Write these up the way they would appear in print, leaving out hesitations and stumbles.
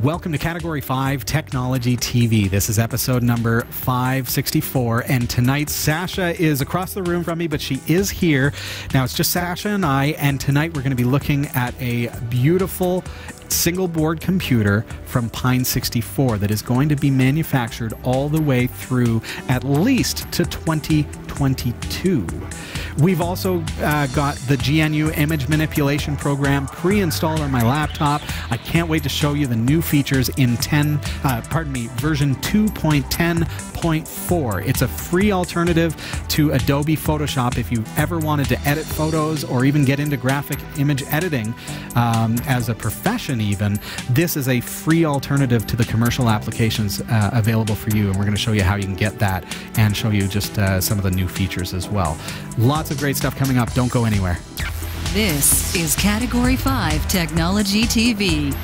Welcome to Category 5 Technology TV. This is episode number 564, and tonight Sasha is across the room from me, but she is here. Now it's just Sasha and I, and tonight we're going to be looking at a beautiful single board computer from Pine 64 that is going to be manufactured all the way through at least to 2022. We've also got the GNU Image Manipulation Program pre-installed on my laptop. I can't wait to show you the new features in version 2.10.4. It's a free alternative to Adobe Photoshop if you ever wanted to edit photos or even get into graphic image editing as a profession even. This is a free alternative to the commercial applications available for you, and we're going to show you how you can get that and show you just some of the new features as well. Lots of great stuff coming up. Don't go anywhere. This is Category 5 Technology TV.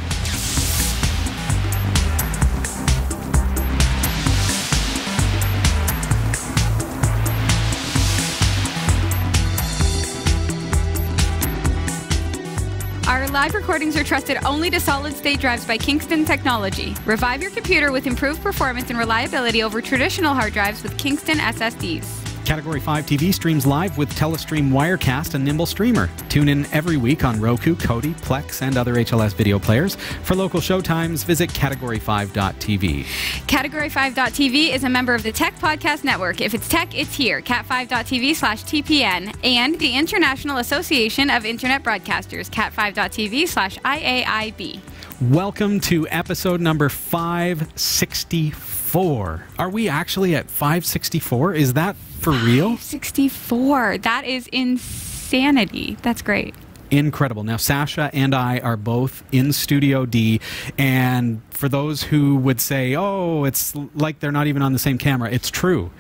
Our live recordings are trusted only to solid-state drives by Kingston Technology. Revive your computer with improved performance and reliability over traditional hard drives with Kingston SSDs. Category 5 TV streams live with Telestream Wirecast and Nimble Streamer. Tune in every week on Roku, Kodi, Plex, and other HLS video players. For local showtimes, visit category5.tv. Category5.tv is a member of the Tech Podcast Network. If it's tech, it's here. cat5.tv/TPN. And the International Association of Internet Broadcasters, cat5.tv/IAIB. Welcome to episode number 564. Are we actually at 564? Is that for real? 564. That is insanity. That's great. Incredible. Now, Sasha and I are both in Studio D, and for those who would say, oh, it's like they're not even on the same camera, it's true.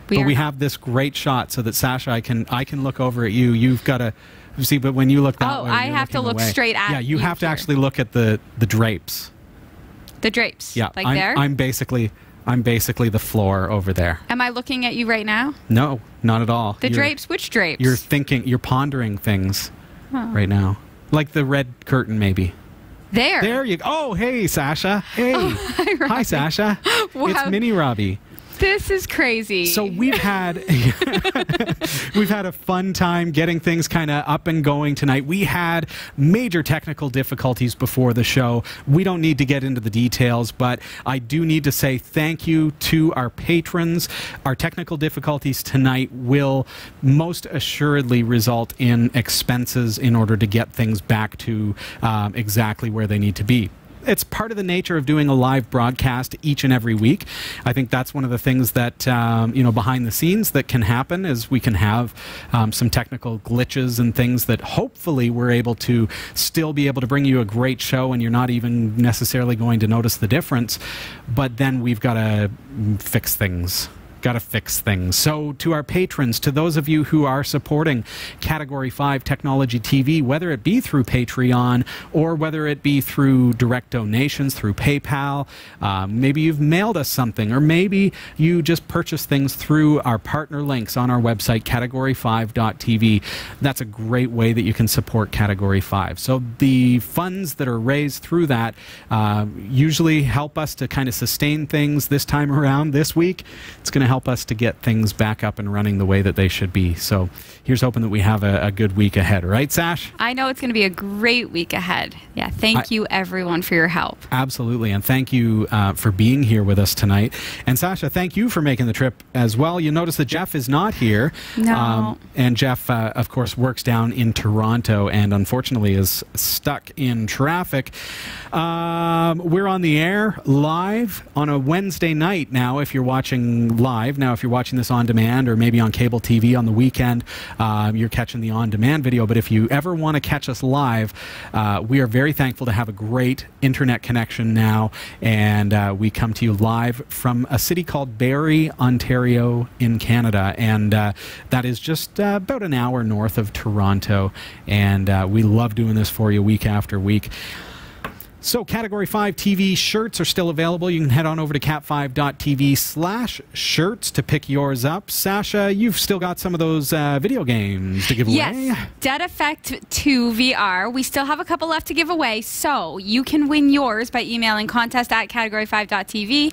But we have this great shot so that, Sasha, I can look over at you. You've got to see, but when you look that way, I have to look straight at you. Yeah, you have to actually look at the drapes. The drapes? Yeah. Like there? I'm basically the floor over there. Am I looking at you right now? No, not at all. The drapes? Which drapes? You're pondering things right now. Like the red curtain, maybe. There you go. Oh, hey, Sasha. Hey. Oh, hi, Sasha. Wow. It's Mini Robbie. This is crazy. So we've had a fun time getting things kind of up and going tonight. We had major technical difficulties before the show. We don't need to get into the details, but I do need to say thank you to our patrons. Our technical difficulties tonight will most assuredly result in expenses in order to get things back to exactly where they need to be. It's part of the nature of doing a live broadcast each and every week. I think that's one of the things that, behind the scenes that can happen is we can have some technical glitches and things that hopefully we're able to still be able to bring you a great show and you're not even necessarily going to notice the difference. But then we've got to fix things. So to our patrons, to those of you who are supporting Category 5 Technology TV, whether it be through Patreon or whether it be through direct donations through PayPal, maybe you've mailed us something, or maybe you just purchased things through our partner links on our website, category5.tv. That's a great way that you can support Category 5. So the funds that are raised through that usually help us to kind of sustain things this time around. This week, it's going to help us to get things back up and running the way that they should be. So here's hoping that we have a good week ahead. Right, Sash? I know it's going to be a great week ahead. Yeah, thank you everyone for your help. Absolutely, and thank you for being here with us tonight. And Sasha, thank you for making the trip as well. You notice that Jeff is not here. No. And Jeff, of course, works down in Toronto and unfortunately is stuck in traffic. We're on the air live on a Wednesday night now if you're watching live. Now, if you're watching this on demand or maybe on cable TV on the weekend, you're catching the on-demand video. But if you ever want to catch us live, we are very thankful to have a great internet connection now. And we come to you live from a city called Barrie, Ontario in Canada. And that is just about an hour north of Toronto. And we love doing this for you week after week. So Category 5 TV shirts are still available. You can head on over to cat5.tv/shirts to pick yours up. Sasha, you've still got some of those video games to give away. Yes, Dead Effect 2 VR. We still have a couple left to give away, so you can win yours by emailing contest@category5.tv.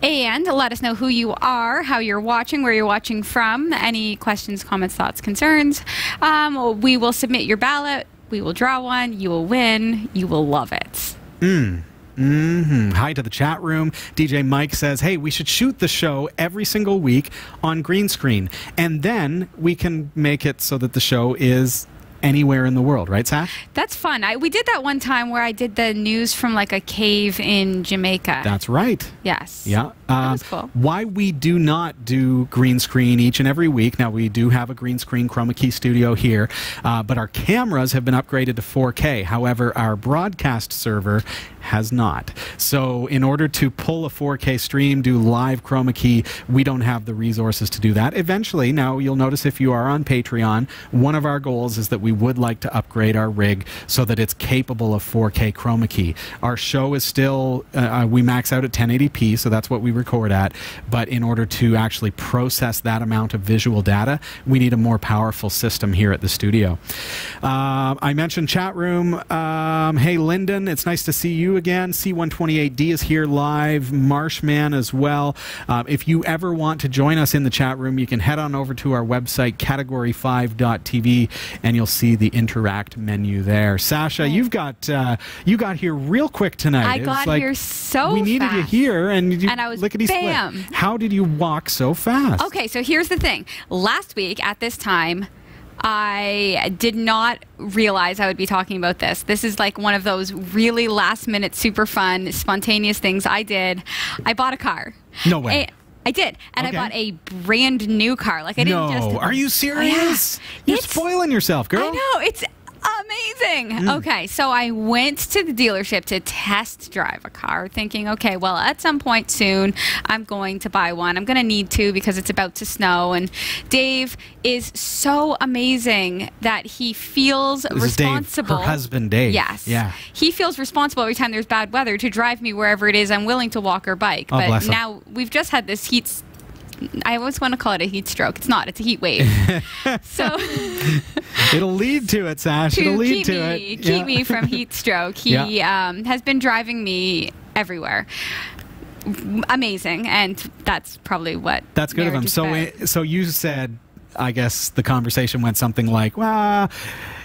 And let us know who you are, how you're watching, where you're watching from, any questions, comments, thoughts, concerns. We will submit your ballot. We will draw one. You will win. You will love it. Hi to the chat room. DJ Mike says, hey, we should shoot the show every single week on green screen. And then we can make it so that the show is anywhere in the world, right, Sash? That's fun. We did that one time where I did the news from like a cave in Jamaica. That's right. Yes. Yeah. That was cool. Why we do not do green screen each and every week. Now, we do have a green screen chroma key studio here, but our cameras have been upgraded to 4K. However, our broadcast server has not. So in order to pull a 4K stream, do live chroma key, we don't have the resources to do that. Eventually, now you'll notice if you are on Patreon, one of our goals is that we would like to upgrade our rig so that it's capable of 4K chroma key. Our show is still, we max out at 1080p, so that's what we record at, but in order to actually process that amount of visual data, we need a more powerful system here at the studio. I mentioned chat room. Hey, Lyndon, it's nice to see you again. C128D is here live. Marshman as well. If you ever want to join us in the chat room, you can head on over to our website, category5.tv, and you'll see the interact menu there. Sasha, you got here real quick tonight. I got here so fast. We needed you here, and I was bam. How did you walk so fast? Okay, so here's the thing. Last week at this time, I did not realize I would be talking about this. This is like one of those really last-minute, super fun, spontaneous things I did. I bought a car. No way. I did, and I bought a brand new car. Like I didn't just. No, are you serious? You're spoiling yourself, girl. I know, it's amazing. Okay, so I went to the dealership to test drive a car, thinking, okay, well, at some point soon, I'm going to buy one. I'm going to need to because it's about to snow. And Dave is so amazing that he feels responsible. Dave, her husband, Dave. Yes. Yeah. He feels responsible every time there's bad weather to drive me wherever it is I'm willing to walk or bike. Oh, but now we've just had this heat. I always want to call it a heat stroke. It's not. It's a heat wave. So it'll lead to it, Sash. It'll lead to it. Keep me from heat stroke. He has been driving me everywhere. Amazing, and that's probably what. That's good of him. So you said, I guess the conversation went something like, well,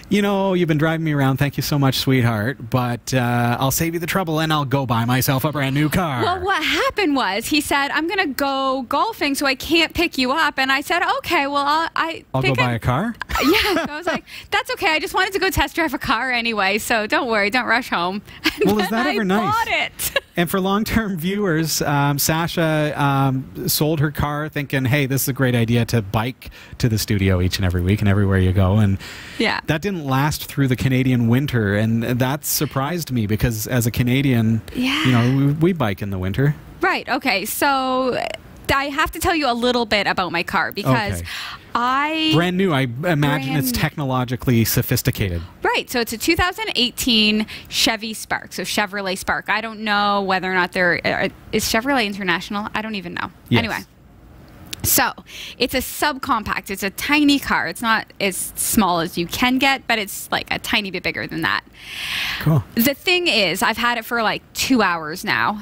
you know, you've been driving me around. Thank you so much, sweetheart. But I'll save you the trouble and I'll go buy myself a brand new car. Well, what happened was he said, I'm going to go golfing, so I can't pick you up. And I said, okay, well, I'll go buy a car? Yeah. So I was like, that's okay. I just wanted to go test drive a car anyway. So don't worry. Don't rush home. And well, is that ever nice? I bought it. And for long-term viewers, Sasha sold her car thinking, hey, this is a great idea to bike to the studio each and every week and everywhere you go. And that didn't last through the Canadian winter. And that surprised me because as a Canadian, you know, we bike in the winter. Right. Okay. So I have to tell you a little bit about my car because brand new. I imagine it's technologically sophisticated. Right. So it's a 2018 Chevy Spark. So Chevrolet Spark. I don't know whether or not is Chevrolet international. I don't even know. Yes. Anyway. So it's a subcompact. It's a tiny car. It's not as small as you can get, but it's like a tiny bit bigger than that. Cool. The thing is, I've had it for like 2 hours now.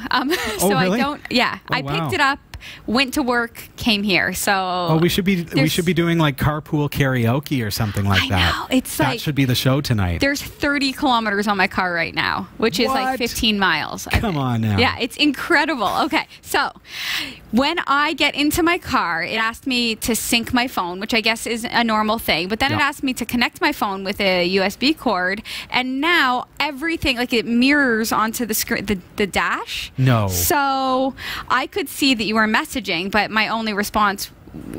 So really? I don't. Yeah, I picked it up, went to work, came here. So we should be doing like carpool karaoke or something like that. I know. It's that should be the show tonight. There's 30 kilometers on my car right now, which is like 15 miles. Come on now. Yeah, it's incredible. Okay, so when I get into my car, it asked me to sync my phone, which I guess is a normal thing. But then it asked me to connect my phone with a USB cord, and now everything, like it mirrors onto the screen, the dash. No. So I could see that you were messaging, but my only response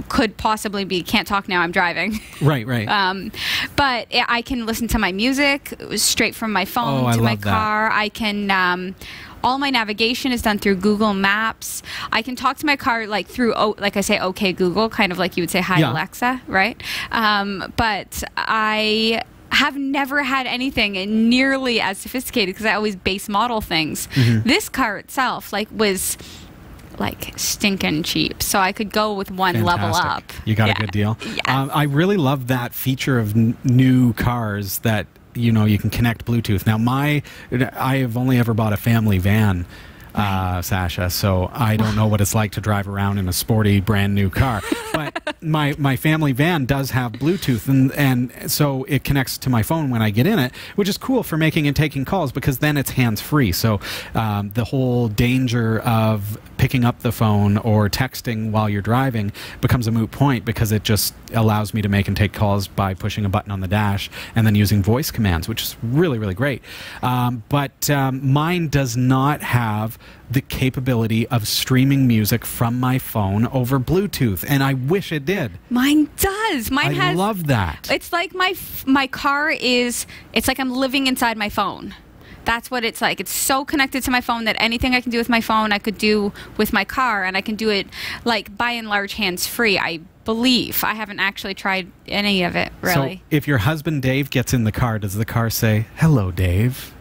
could possibly be, can't talk now, I'm driving. Right. But I can listen to my music straight from my phone to my car. I can, all my navigation is done through Google Maps. I can talk to my car like through, like I say, okay, Google, kind of like you would say, hi, Alexa, right? But I have never had anything nearly as sophisticated because I always base model things. This car itself was stinking cheap, so I could go with one level up. You got a good deal. Yes. I really love that feature of new cars that you can connect Bluetooth. Now I have only ever bought a family van, Sasha, so I don't know what it's like to drive around in a sporty brand new car. But my family van does have Bluetooth, and so it connects to my phone when I get in it, which is cool for making and taking calls because then it's hands-free. So the whole danger of picking up the phone or texting while you're driving becomes a moot point because it just allows me to make and take calls by pushing a button on the dash and then using voice commands, which is really, really great. But mine does not have the capability of streaming music from my phone over Bluetooth, and I wish it did. Mine does. I love that. It's like my car is, it's like I'm living inside my phone. That's what it's like. It's so connected to my phone that anything I can do with my phone, I could do with my car, and I can do it, by and large, hands-free, I believe. I haven't actually tried any of it, really. So if your husband Dave gets in the car, does the car say, "Hello, Dave"?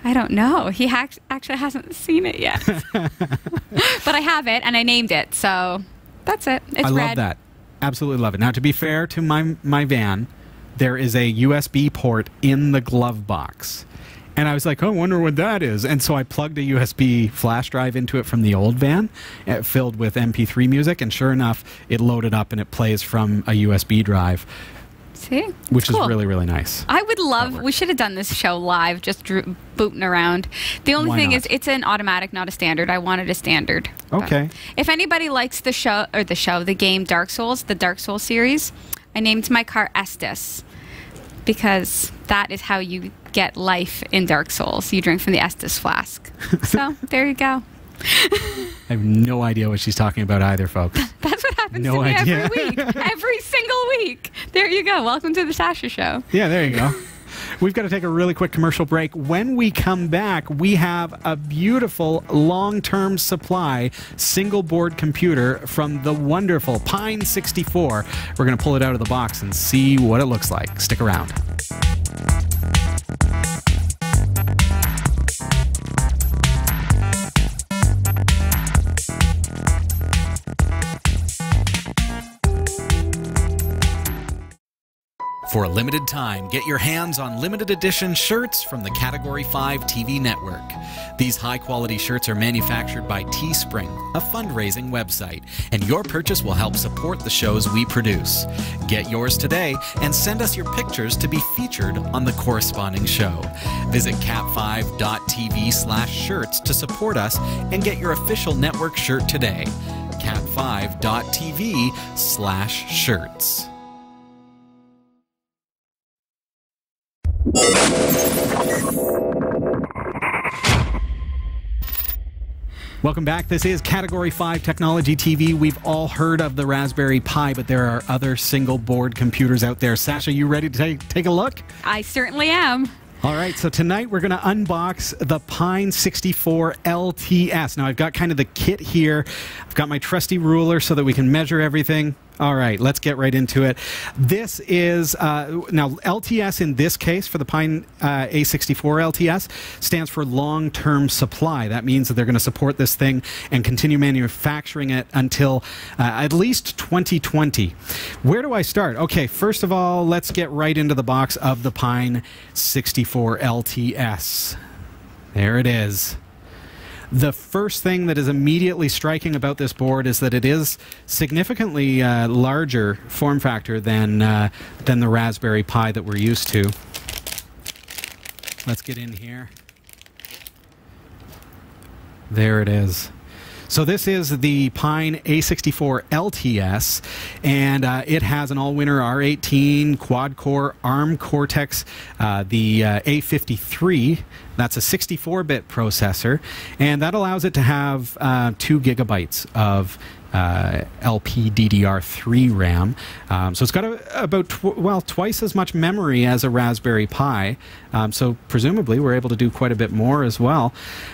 I don't know. He actually hasn't seen it yet. But I have it, and I named it, so that's it. It's red. I love that. Absolutely love it. Now, to be fair to my van, there is a USB port in the glove box. And I was like, oh, I wonder what that is. And so I plugged a USB flash drive into it from the old van, filled with MP3 music, and sure enough, it loaded up and it plays from a USB drive. See? Which is cool. really, really nice. I would love, we should have done this show live, just booting around. The only thing is, it's an automatic, not a standard. I wanted a standard. Okay. But if anybody likes the game Dark Souls, the Dark Souls series, I named my car Estus, because that is how you get life in Dark Souls. You drink from the Estus flask. So, there you go. I have no idea what she's talking about either, folks. That's what happens to me every week. Every single week. There you go. Welcome to the Sasha Show. Yeah, there you go. We've got to take a really quick commercial break. When we come back, we have a beautiful long-term supply single board computer from the wonderful Pine 64. We're going to pull it out of the box and see what it looks like. Stick around. For a limited time, get your hands on limited edition shirts from the Category 5 TV network. These high-quality shirts are manufactured by Teespring, a fundraising website, and your purchase will help support the shows we produce. Get yours today and send us your pictures to be featured on the corresponding show. Visit cat5.tv/shirts to support us and get your official network shirt today. cat5.tv/shirts. Welcome back. This is Category 5 Technology TV. We've all heard of the Raspberry Pi, but there are other single board computers out there. Sasha, you ready to take a look? I certainly am. All right, so tonight we're going to unbox the Pine A64-LTS. Now, I've got kind of the kit here. I've got my trusty ruler so that we can measure everything. All right, let's get right into it. This is, now LTS in this case for the Pine A64-LTS stands for long-term supply. That means that they're going to support this thing and continue manufacturing it until at least 2020. Where do I start? Okay, first of all, let's get right into the box of the Pine 64-LTS. There it is. The first thing that is immediately striking about this board is that it is significantly larger form factor than the Raspberry Pi that we're used to. Let's get in here. There it is. So this is the Pine A64-LTS, and it has an all-winner R18 quad-core ARM Cortex, the A53 That's a 64-bit processor, and that allows it to have 2 gigabytes of LPDDR3 RAM. So it's got about twice as much memory as a Raspberry Pi. So presumably we're able to do quite a bit more as well.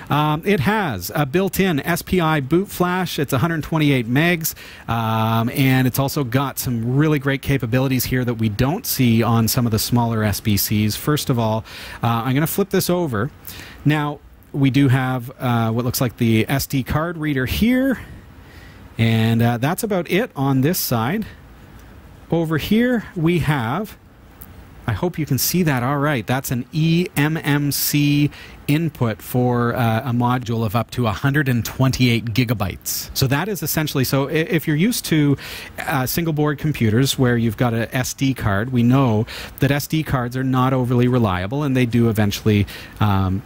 It has a built-in SPI boot flash. It's 128 megs, and it's also got some really great capabilities here that we don't see on some of the smaller SBCs. First of all, I'm going to flip this over. Now, we do have what looks like the SD card reader here. And that's about it on this side. Over here we have, I hope you can see that all right, that's an eMMC input for a module of up to 128 gigabytes. So that is essentially, so if you're used to single board computers where you've got an SD card, we know that SD cards are not overly reliable, and they do eventually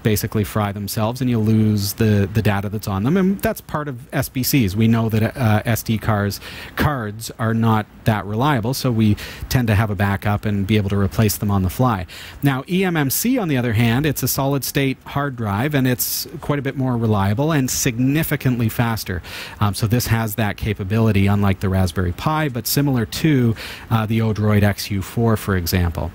basically fry themselves, and you lose the data that's on them, and that's part of SBCs. We know that SD cards are not that reliable, so we tend to have a backup and be able to replace them on the fly. Now, eMMC, on the other hand, it's a solid state hard drive, and it's quite a bit more reliable and significantly faster. So this has that capability, unlike the Raspberry Pi, but similar to the Odroid XU4, for example.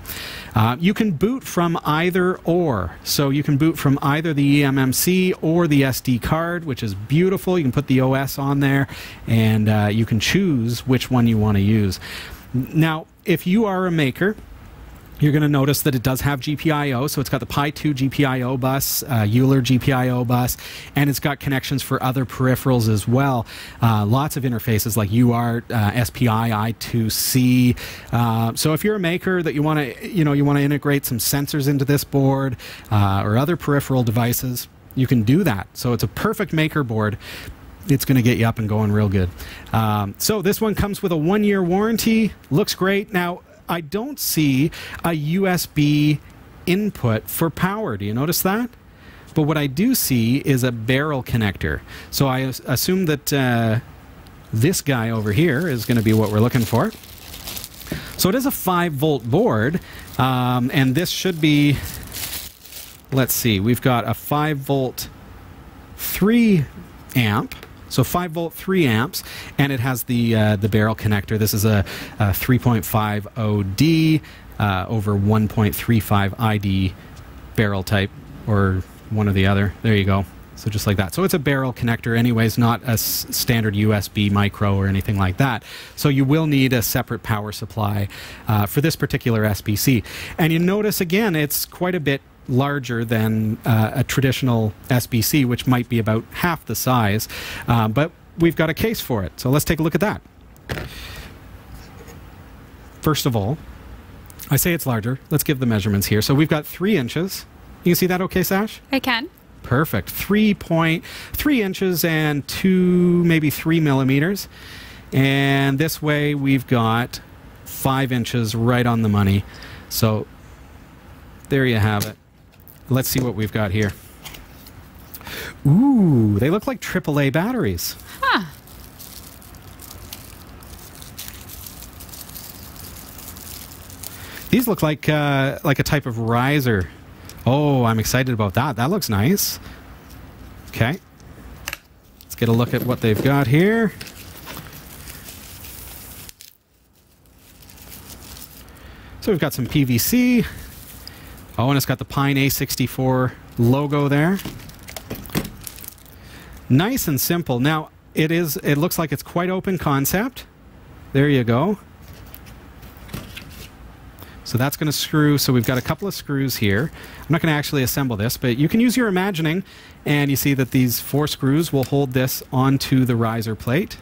You can boot from either or. So you can boot from either the eMMC or the SD card, which is beautiful. You can put the OS on there, and you can choose which one you want to use. Now, if you are a maker, you're going to notice that it does have GPIO, so it's got the Pi 2 GPIO bus, Euler GPIO bus, and it's got connections for other peripherals as well. Lots of interfaces like UART, SPI, I2C. So if you're a maker that you want to, you want to integrate some sensors into this board or other peripheral devices, you can do that. So it's a perfect maker board. It's going to get you up and going real good. So this one comes with a 1-year warranty. Looks great. Now, I don't see a USB input for power. Do you notice that? But what I do see is a barrel connector. So I assume that this guy over here is going to be what we're looking for. So it is a 5-volt board, and this should be, let's see, we've got a 5-volt 3 amp. So 5-volt 3 amps, and it has the barrel connector. This is a 3.50D over 1.35 ID barrel type, or one or the other. There you go. So just like that. So it's a barrel connector anyways, not a standard USB micro or anything like that. So you will need a separate power supply for this particular SBC. And you notice, again, it's quite a bit larger than a traditional SBC, which might be about half the size, but we've got a case for it. So let's take a look at that. First of all, I say it's larger. Let's give the measurements here. So we've got 3 inches. You can see that okay, Sash? I can. Perfect. 3.3 inches and 2, maybe 3 millimeters. And this way we've got 5 inches right on the money. So there you have it. Let's see what we've got here. Ooh, they look like AAA batteries. Huh. These look like a type of riser. Oh, I'm excited about that. That looks nice. Okay. Let's get a look at what they've got here. So we've got some PVC. Oh, and it's got the Pine A64 logo there. Nice and simple. Now, it looks like it's quite open concept. There you go. So that's going to screw. So we've got a couple of screws here. I'm not going to actually assemble this, but you can use your imagining, and you see that these 4 screws will hold this onto the riser plate.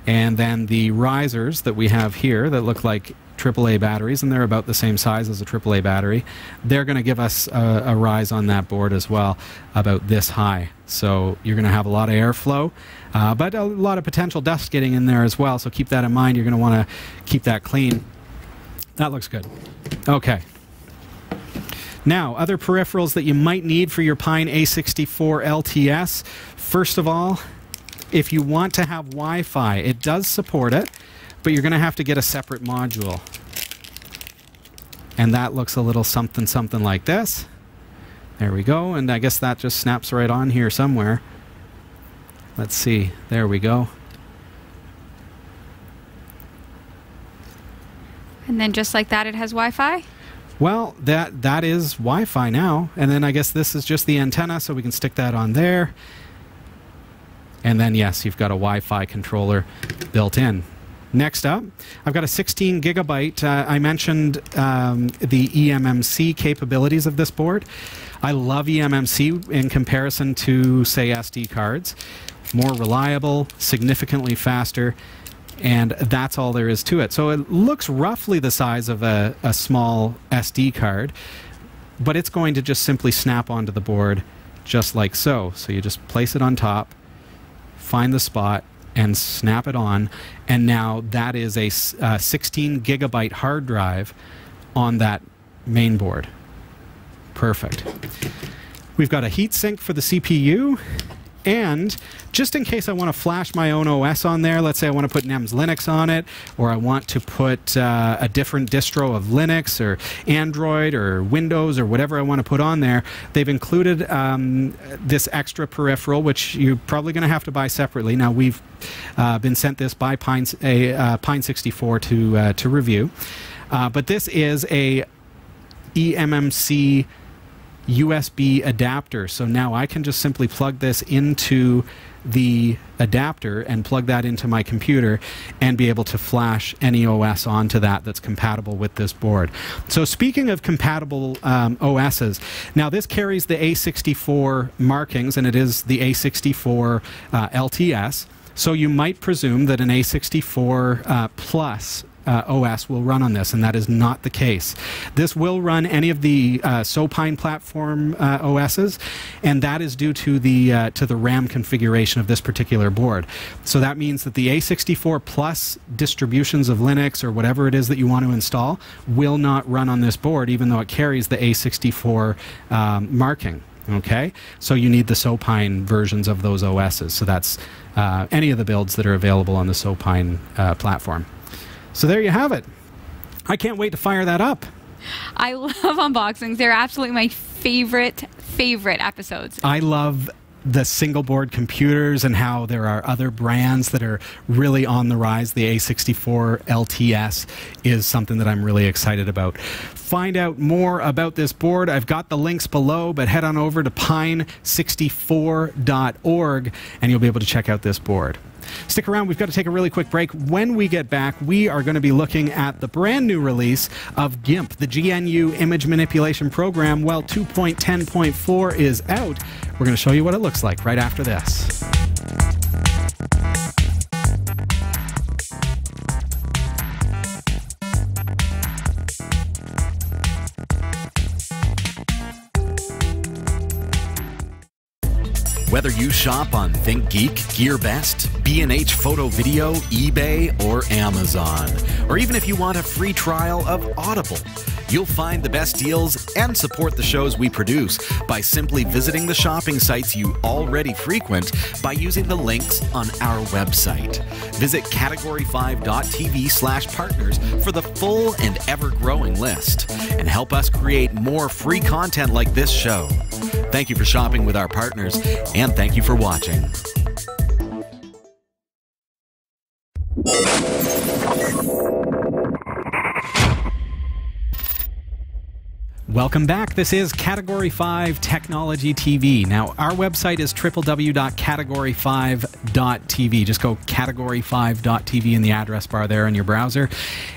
And then the risers that we have here that look like AAA batteries, and they're about the same size as a AAA battery, they're going to give us a rise on that board as well, about this high. So you're going to have a lot of airflow, but a lot of potential dust getting in there as well, so keep that in mind. You're going to want to keep that clean. That looks good. Okay. Now, other peripherals that you might need for your Pine A64-LTS. First of all, if you want to have Wi-Fi, it does support it, but you're going to have to get a separate module. And that looks a little something like this. There we go, and I guess that just snaps right on here somewhere. Let's see. There we go. And then just like that, it has Wi-Fi? Well, that is Wi-Fi now. And then I guess this is just the antenna, so we can stick that on there. And then, yes, you've got a Wi-Fi controller built in. Next up, I've got a 16 gigabyte. I mentioned the eMMC capabilities of this board. I love eMMC in comparison to, say, SD cards. More reliable, significantly faster, and that's all there is to it. So it looks roughly the size of a small SD card, but it's going to just simply snap onto the board just like so. So you just place it on top, find the spot, and snap it on, and now that is a 16 gigabyte hard drive on that main board. Perfect. We've got a heatsink for the CPU, and just in case I want to flash my own OS on there, let's say I want to put NEMS Linux on it, or I want to put a different distro of Linux or Android or Windows or whatever I want to put on there, they've included this extra peripheral, which you're probably going to have to buy separately. Now, we've been sent this by Pine 64 to review, but this is a eMMC USB adapter. So now I can just simply plug this into the adapter and plug that into my computer and be able to flash any OS onto that that's compatible with this board. So speaking of compatible OSs, now this carries the A64 markings, and it is the A64-LTS. So you might presume that an A64 Plus OS will run on this, and that is not the case. This will run any of the Pine platform OSs, and that is due to the RAM configuration of this particular board. So that means that the A64 Plus distributions of Linux or whatever it is that you want to install will not run on this board, even though it carries the A64 marking. Okay, so you need the Pine versions of those OSs. So that's any of the builds that are available on the Pine platform. So there you have it. I can't wait to fire that up. I love unboxings. They're absolutely my favorite episodes. I love the single board computers and how there are other brands that are really on the rise. The A64-LTS is something that I'm really excited about. Find out more about this board. I've got the links below, but head on over to pine64.org and you'll be able to check out this board. Stick around, we've got to take a really quick break. When we get back, we are going to be looking at the brand new release of GIMP, the GNU Image Manipulation Program. Well, 2.10.4 is out. We're going to show you what it looks like right after this. Whether you shop on ThinkGeek, GearBest, B&H Photo Video, eBay, or Amazon, or even if you want a free trial of Audible, you'll find the best deals and support the shows we produce by simply visiting the shopping sites you already frequent by using the links on our website. Visit category5.tv/partners for the full and ever-growing list, and help us create more free content like this show. Thank you for shopping with our partners, and thank you for watching. Welcome back. This is Category 5 Technology TV. Now, our website is www.category5.tv. Just go category5.tv in the address bar there in your browser,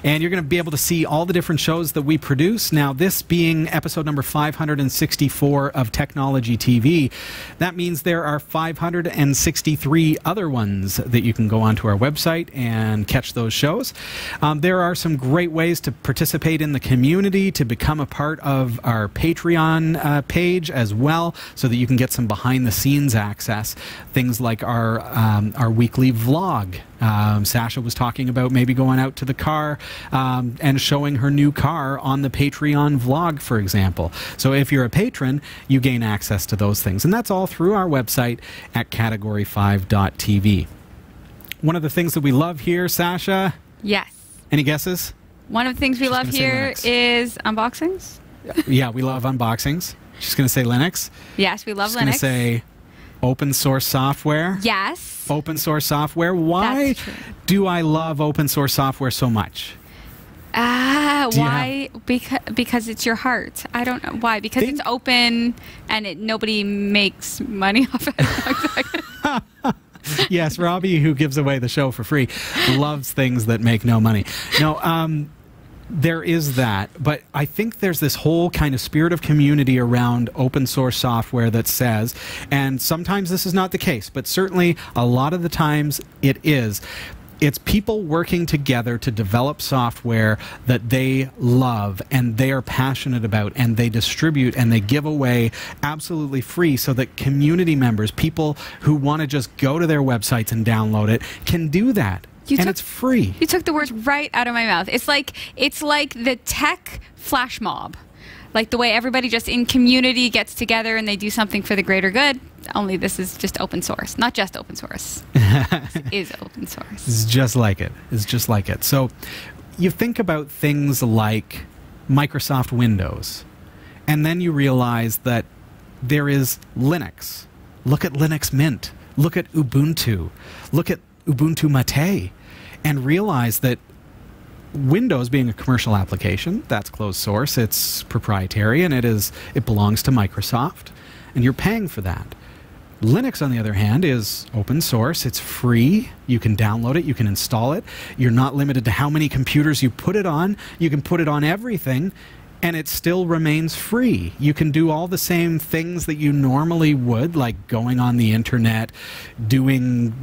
and you're going to be able to see all the different shows that we produce. Now, this being episode number 564 of Technology TV, that means there are 563 other ones that you can go onto our website and catch those shows. There are some great ways to participate in the community, to become a part of our Patreon page as well, so that you can get some behind-the-scenes access. Things like our weekly vlog. Sasha was talking about maybe going out to the car and showing her new car on the Patreon vlog, for example. So if you're a patron, you gain access to those things. And that's all through our website at category5.tv. One of the things that we love here, Sasha? Yes. Any guesses? One of the things we love here is unboxings. Yeah, we love unboxings. She's going to say Linux. Yes, we love She's Linux. going to say open source software. Yes. Open source software. Why That's true. do I love open source software so much? Why? Because it's your heart. I don't know why. Because it's open and nobody makes money off it. Yes, Robbie, who gives away the show for free, loves things that make no money. No, there is that, but I think there's this whole kind of spirit of community around open source software that says, and sometimes this is not the case, but certainly a lot of the times it is. It's people working together to develop software that they love and they are passionate about, and they distribute and they give away absolutely free so that community members, people who want to just go to their websites and download it, can do that. And it's free. You took the words right out of my mouth. It's like the tech flash mob. Like the way everybody just in community gets together and they do something for the greater good, only this is just open source. Not just open source. This is open source. It's just like it. It's just like it. So you think about things like Microsoft Windows, and then you realize that there is Linux. Look at Linux Mint. Look at Ubuntu. Look at Ubuntu Mate, and realize that Windows, being a commercial application, that's closed source, it's proprietary, and it belongs to Microsoft, and you're paying for that. Linux, on the other hand, is open source. It's free. You can download it. You can install it. You're not limited to how many computers you put it on. You can put it on everything, and it still remains free. You can do all the same things that you normally would, like going on the internet, doing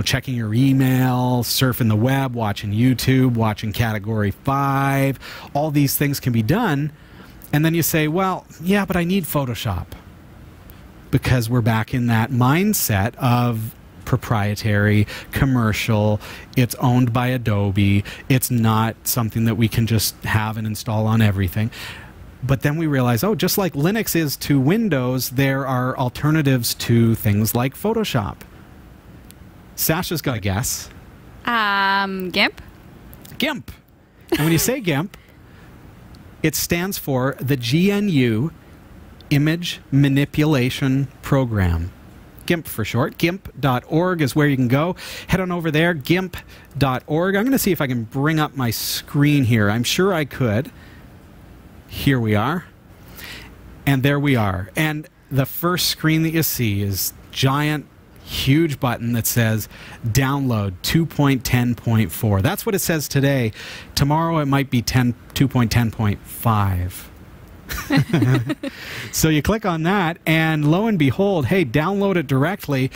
checking your email, surfing the web, watching YouTube, watching Category 5. All these things can be done. And then you say, well, yeah, but I need Photoshop. Because we're back in that mindset of proprietary, commercial, it's owned by Adobe, it's not something that we can just have and install on everything. But then we realize, oh, just like Linux is to Windows, there are alternatives to things like Photoshop. Sasha's got a guess. GIMP? GIMP. And when you say GIMP, it stands for the GNU Image Manipulation Program. GIMP for short. GIMP.org is where you can go. Head on over there, GIMP.org. I'm going to see if I can bring up my screen here. I'm sure I could. Here we are. And there we are. And the first screen that you see is giant, huge button that says download 2.10.4. That's what it says today. Tomorrow it might be 2.10.5. So you click on that, and lo and behold, hey, download it directly,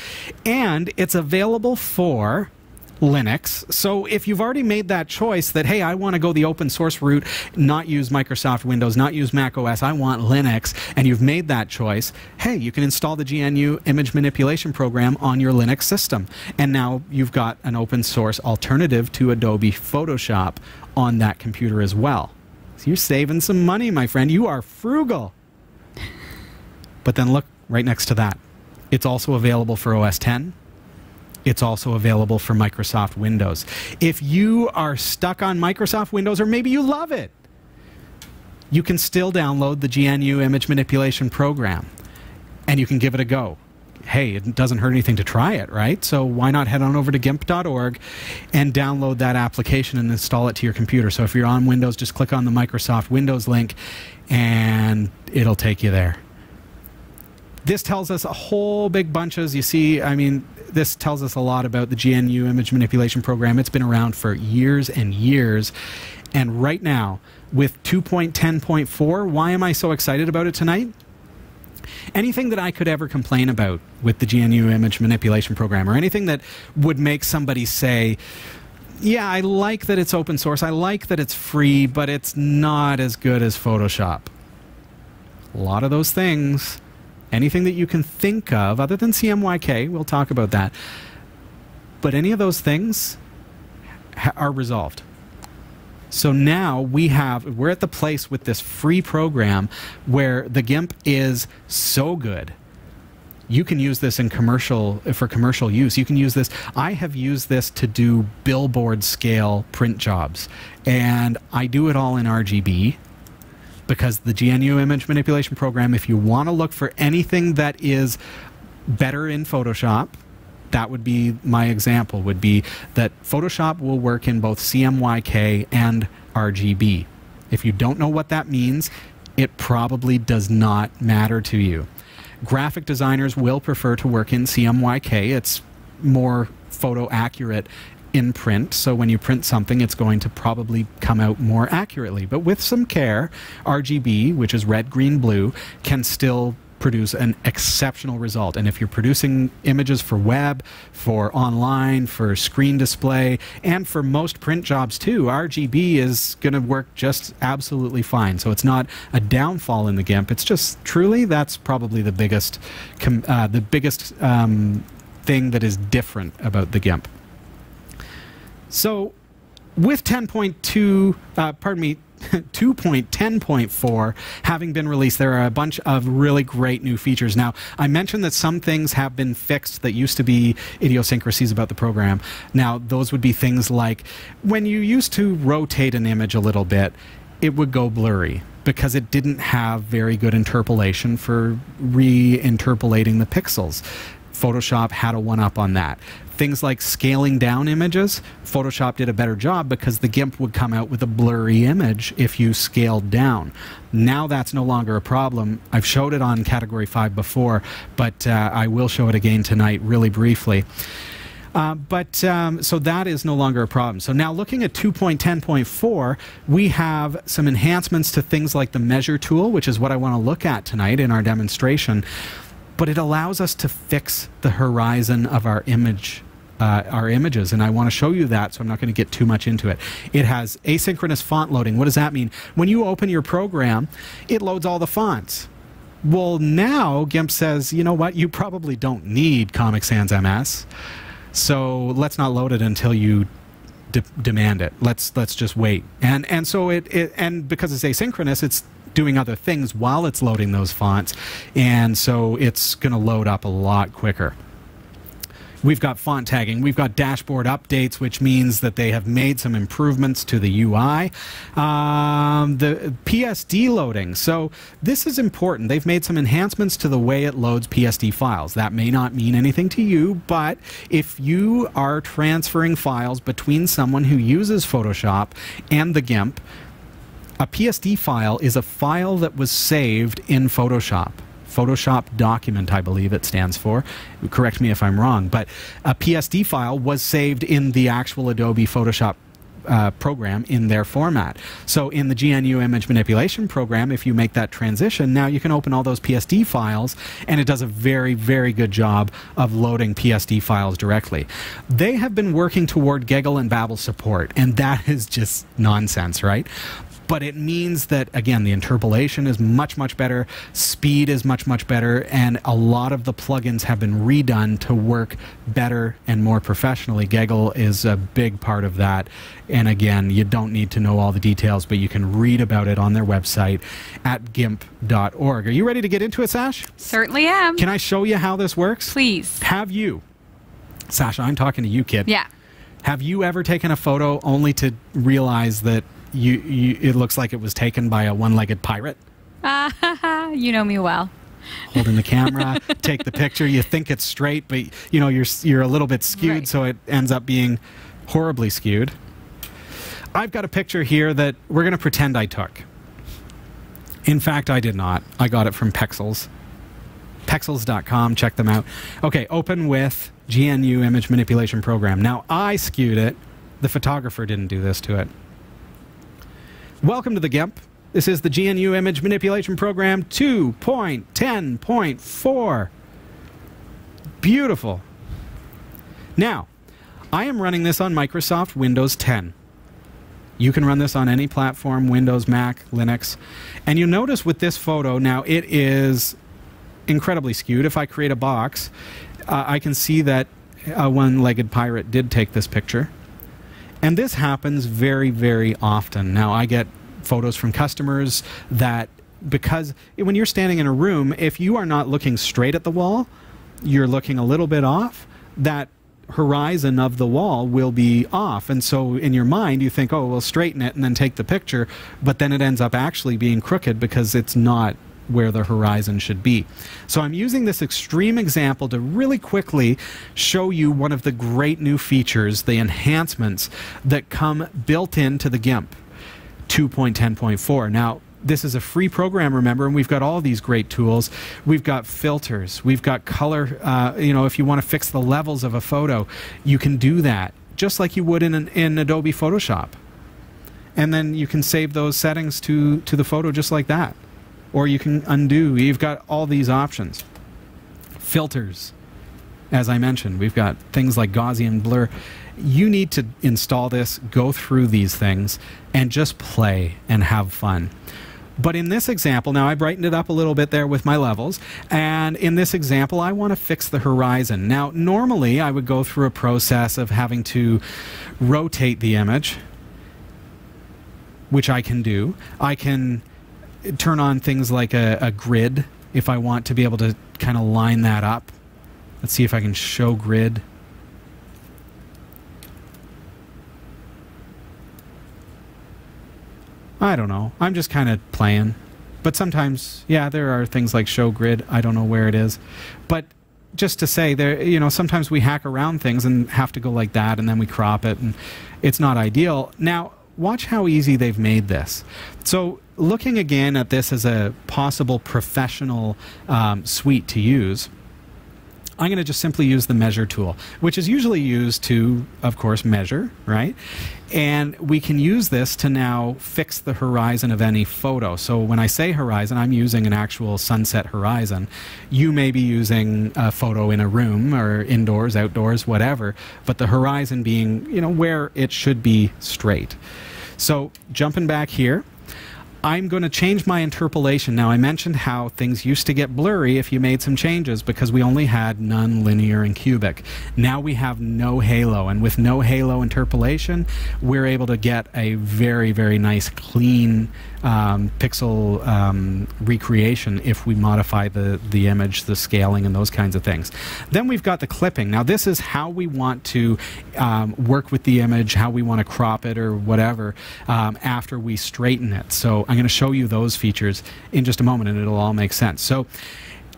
and it's available for Linux. So if you've already made that choice that, hey, I want to go the open source route, not use Microsoft Windows, not use Mac OS, I want Linux, and you've made that choice, hey, you can install the GNU Image Manipulation Program on your Linux system. And now you've got an open source alternative to Adobe Photoshop on that computer as well. So you're saving some money, my friend. You are frugal. But then look right next to that. It's also available for OS X. It's also available for Microsoft Windows. If you are stuck on Microsoft Windows, or maybe you love it, you can still download the GNU Image Manipulation Program, and you can give it a go. Hey, it doesn't hurt anything to try it, right? So why not head on over to GIMP.org and download that application and install it to your computer. So if you're on Windows, just click on the Microsoft Windows link, and it'll take you there. This tells us a whole big bunch, as you see. I mean, this tells us a lot about the GNU Image Manipulation Program. It's been around for years and years. And right now, with 2.10.4, why am I so excited about it tonight? Anything that I could ever complain about with the GNU Image Manipulation Program, or anything that would make somebody say, yeah, I like that it's open source, I like that it's free, but it's not as good as Photoshop. A lot of those things, anything that you can think of, other than CMYK, we'll talk about that, but any of those things are resolved. So now we're at the place with this free program where the GIMP is so good. You can use this for commercial use. You can use this. I have used this to do billboard scale print jobs, and I do it all in RGB. because the GNU Image Manipulation Program, if you want to look for anything that is better in Photoshop, that would be my example, would be that Photoshop will work in both CMYK and RGB. If you don't know what that means, it probably does not matter to you. Graphic designers will prefer to work in CMYK. It's more photo accurate in print, so when you print something, it's going to probably come out more accurately. But with some care, RGB, which is red, green, blue, can still produce an exceptional result. And if you're producing images for web, for online, for screen display, and for most print jobs too, RGB is going to work just absolutely fine. So it's not a downfall in the GIMP. It's just truly, that's probably the biggest thing that is different about the GIMP. So with 2.10.4 having been released, there are a bunch of really great new features. Now, I mentioned that some things have been fixed that used to be idiosyncrasies about the program. Now, those would be things like when you used to rotate an image a little bit, it would go blurry because it didn't have very good interpolation for re-interpolating the pixels. Photoshop had a one-up on that. Things like scaling down images, Photoshop did a better job because the GIMP would come out with a blurry image if you scaled down. Now that's no longer a problem. I've showed it on Category 5 before, but I will show it again tonight really briefly. So that is no longer a problem. So now looking at 2.10.4, we have some enhancements to things like the measure tool, which is what I want to look at tonight in our demonstration. But it allows us to fix the horizon of our images, and I want to show you that, so I'm not going to get too much into it. It has asynchronous font loading. What does that mean? When you open your program, it loads all the fonts. Well, now GIMP says, you know what, you probably don't need Comic Sans MS, so let's not load it until you demand it. Let's just wait. And so and because it's asynchronous, it's doing other things while it's loading those fonts, and so it's going to load up a lot quicker. We've got font tagging. We've got dashboard updates, which means that they have made some improvements to the UI. The PSD loading. So this is important. They've made some enhancements to the way it loads PSD files. That may not mean anything to you, but if you are transferring files between someone who uses Photoshop and the GIMP, a PSD file is a file that was saved in Photoshop. Photoshop document, I believe it stands for. Correct me if I'm wrong, but a PSD file was saved in the actual Adobe Photoshop program in their format. So in the GNU Image Manipulation Program, if you make that transition, now you can open all those PSD files, and it does a very, very good job of loading PSD files directly. They have been working toward Gaggle and Babel support, and that is just nonsense, right? But it means that, again, the interpolation is much, much better, speed is much, much better, and a lot of the plugins have been redone to work better and more professionally. Gaggle is a big part of that. And again, you don't need to know all the details, but you can read about it on their website at gimp.org. Are you ready to get into it, Sash? Certainly am. Can I show you how this works? Please. Have you, Sasha, I'm talking to you, kid. Yeah. Have you ever taken a photo only to realize that it looks like it was taken by a one-legged pirate? You know me well. Holding the camera, take the picture, you think it's straight, but you know you're a little bit skewed, right, so it ends up being horribly skewed. I've got a picture here that we're going to pretend I took. In fact, I did not. I got it from Pexels. Pexels.com, check them out. Okay, open with GNU Image Manipulation Program. Now, I skewed it. The photographer didn't do this to it. Welcome to the GIMP. This is the GNU Image Manipulation Program 2.10.4. Beautiful. Now, I am running this on Microsoft Windows 10. You can run this on any platform, Windows, Mac, Linux. And you'll notice with this photo, now it is incredibly skewed. If I create a box, I can see that a one-legged pirate did take this picture. And this happens very, very often. Now, I get photos from customers that, because when you're standing in a room, if you are not looking straight at the wall, you're looking a little bit off, that horizon of the wall will be off. And so in your mind, you think, oh, we'll straighten it and then take the picture. But then it ends up actually being crooked because it's not where the horizon should be. So I'm using this extreme example to really quickly show you one of the great new features, the enhancements that come built into the GIMP 2.10.4. Now, this is a free program, remember, and we've got all these great tools. We've got filters. We've got color. If you want to fix the levels of a photo, you can do that just like you would in Adobe Photoshop. And then you can save those settings to the photo just like that. Or you can undo. You've got all these options. Filters. As I mentioned, we've got things like Gaussian blur. You need to install this, go through these things, and just play and have fun. But in this example, now I brightened it up a little bit there with my levels, and in this example I want to fix the horizon. Now normally I would go through a process of having to rotate the image, which I can do. I can turn on things like a grid if I want to be able to kind of line that up. Let's see if I can show grid. I don't know. I'm just kind of playing. But sometimes, yeah, there are things like show grid. I don't know where it is. But just to say, there, sometimes we hack around things and have to go like that, and then we crop it, and it's not ideal. Now, watch how easy they've made this. So looking again at this as a possible professional suite to use, I'm going to just simply use the measure tool, which is usually used to, of course, measure, right? And we can use this to now fix the horizon of any photo. So when I say horizon, I'm using an actual sunset horizon. You may be using a photo in a room or indoors, outdoors, whatever, but the horizon being, where it should be straight. So jumping back here, I'm going to change my interpolation. Now, I mentioned how things used to get blurry if you made some changes because we only had none, linear, and cubic. Now we have no halo, and with no halo interpolation, we're able to get a very, very nice, clean pixel recreation if we modify the image, the scaling, and those kinds of things. Then we've got the clipping. Now, this is how we want to work with the image, how we want to crop it or whatever after we straighten it. So I'm going to show you those features in just a moment, and it'll all make sense. So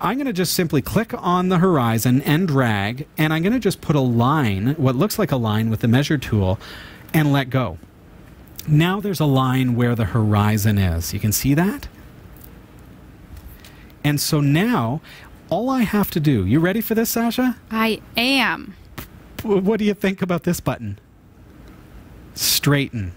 I'm going to just simply click on the horizon and drag, and I'm going to just put a line, what looks like a line with the measure tool, and let go. Now there's a line where the horizon is. You can see that? And so now, all I have to do, you ready for this, Sasha? I am. What do you think about this button? Straighten.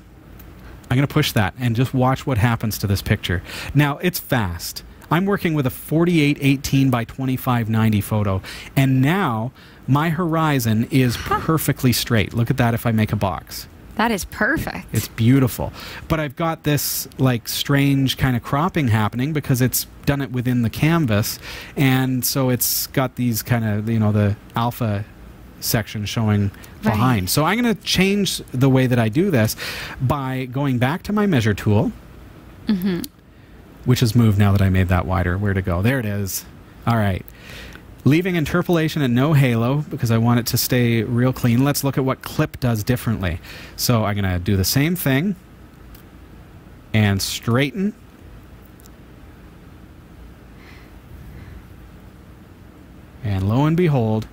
I'm going to push that and just watch what happens to this picture. Now, it's fast. I'm working with a 4818 by 2590 photo, and now my horizon is perfectly straight. Look at that if I make a box. That is perfect. It's beautiful. But I've got this like strange kind of cropping happening because it's done it within the canvas, and so it's got these kind of, the alpha section showing behind. Right. So I'm going to change the way that I do this by going back to my measure tool, which has moved now that I made that wider. Where to go? There it is. All right. Leaving interpolation at no halo because I want it to stay real clean. Let's look at what clip does differently. So I'm going to do the same thing and straighten. And lo and behold,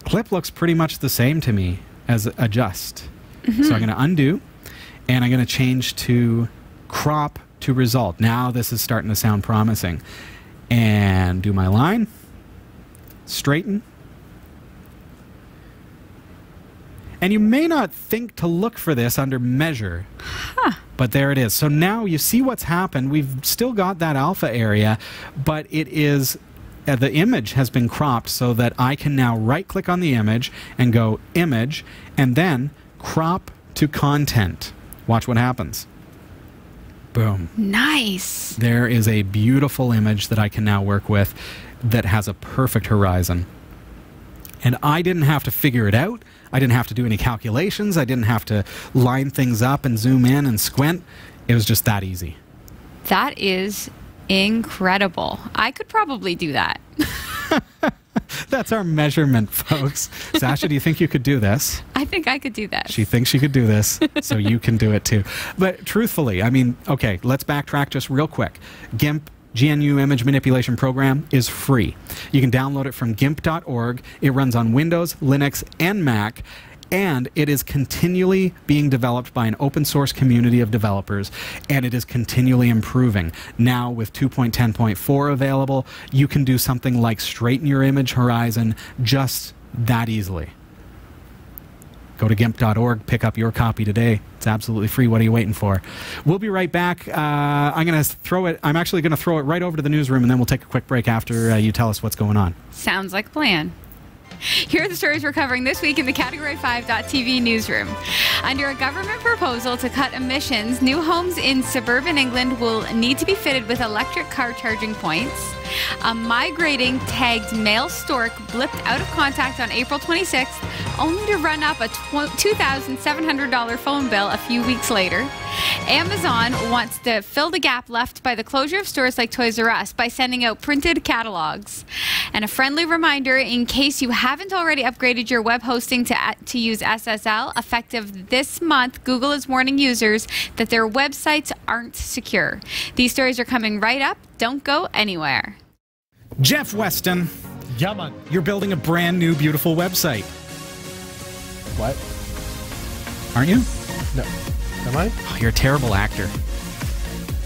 clip looks pretty much the same to me as adjust. So I'm going to undo, and I'm going to change to crop to result. Now this is starting to sound promising. And do my line, straighten. And you may not think to look for this under measure, but there it is. So now you see what's happened. We've still got that alpha area, but it is the image has been cropped so that I can now right-click on the image and go Image, and then crop to Content. Watch what happens. Boom. Nice. There is a beautiful image that I can now work with that has a perfect horizon. And I didn't have to figure it out. I didn't have to do any calculations. I didn't have to line things up and zoom in and squint. It was just that easy. That is incredible. I could probably do that. That's our measurement, folks. Sasha, do you think you could do this? I think I could do that. She thinks she could do this, so you can do it too. But truthfully, I mean, okay, let's backtrack just real quick. GIMP, GNU Image Manipulation Program, is free. You can download it from gimp.org. It runs on Windows, Linux, and Mac. And it is continually being developed by an open source community of developers, and it is continually improving. Now, with 2.10.4 available, you can do something like straighten your image horizon just that easily. Go to gimp.org, pick up your copy today. It's absolutely free. What are you waiting for? We'll be right back. I'm actually going to throw it right over to the newsroom, and then we'll take a quick break after you tell us what's going on. Sounds like a plan. Here are the stories we're covering this week in the Category 5.tv newsroom. Under a government proposal to cut emissions, new homes in suburban England will need to be fitted with electric car charging points. A migrating tagged male stork blipped out of contact on April 26th, only to run up a $2,700 phone bill a few weeks later. Amazon wants to fill the gap left by the closure of stores like Toys R Us by sending out printed catalogs. And a friendly reminder, in case you haven't already upgraded your web hosting to use SSL, effective this month, Google is warning users that their websites aren't secure. These stories are coming right up. Don't go anywhere. Jeff Weston, Yeah, man. you're building a brand new, beautiful website, What? aren't you? No. Am I? Oh, you're a terrible actor.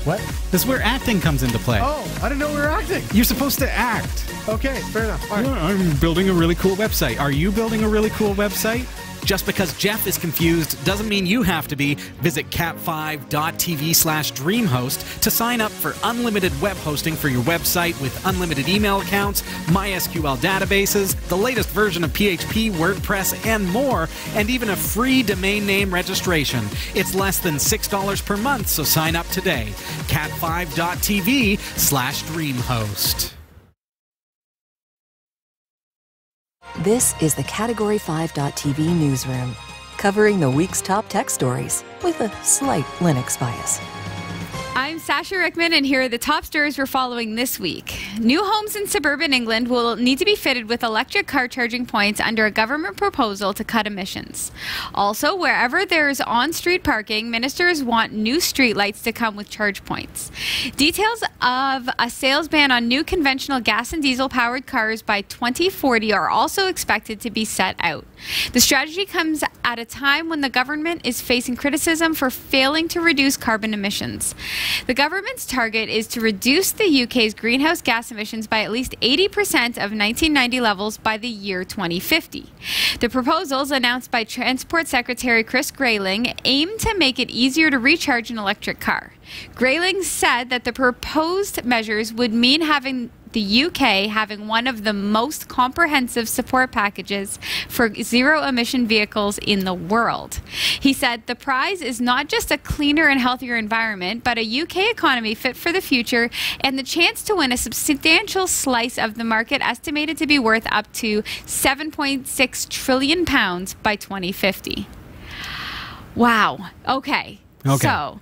What? This is where acting comes into play. Oh, I didn't know we were acting. You're supposed to act. Okay, fair enough. All right. Yeah, I'm building a really cool website. Are you building a really cool website? Just because Jeff is confused doesn't mean you have to be. Visit cat5.tv/dreamhost to sign up for unlimited web hosting for your website with unlimited email accounts, MySQL databases, the latest version of PHP, WordPress, and more, and even a free domain name registration. It's less than $6 per month, so sign up today. cat5.tv/dreamhost. This is the Category 5.tv newsroom, covering the week's top tech stories with a slight Linux bias. I'm Sasha Rickman, and here are the top stories we're following this week. New homes in suburban England will need to be fitted with electric car charging points under a government proposal to cut emissions. Also, wherever there's on-street parking, ministers want new streetlights to come with charge points. Details of a sales ban on new conventional gas and diesel-powered cars by 2040 are also expected to be set out. The strategy comes at a time when the government is facing criticism for failing to reduce carbon emissions. The government's target is to reduce the UK's greenhouse gas emissions by at least 80% of 1990 levels by the year 2050. The proposals, announced by Transport Secretary Chris Grayling, aim to make it easier to recharge an electric car. Grayling said that the proposed measures would mean the UK having one of the most comprehensive support packages for zero-emission vehicles in the world. He said the prize is not just a cleaner and healthier environment, but a UK economy fit for the future and the chance to win a substantial slice of the market estimated to be worth up to £7.6 trillion by 2050. Wow. Okay. So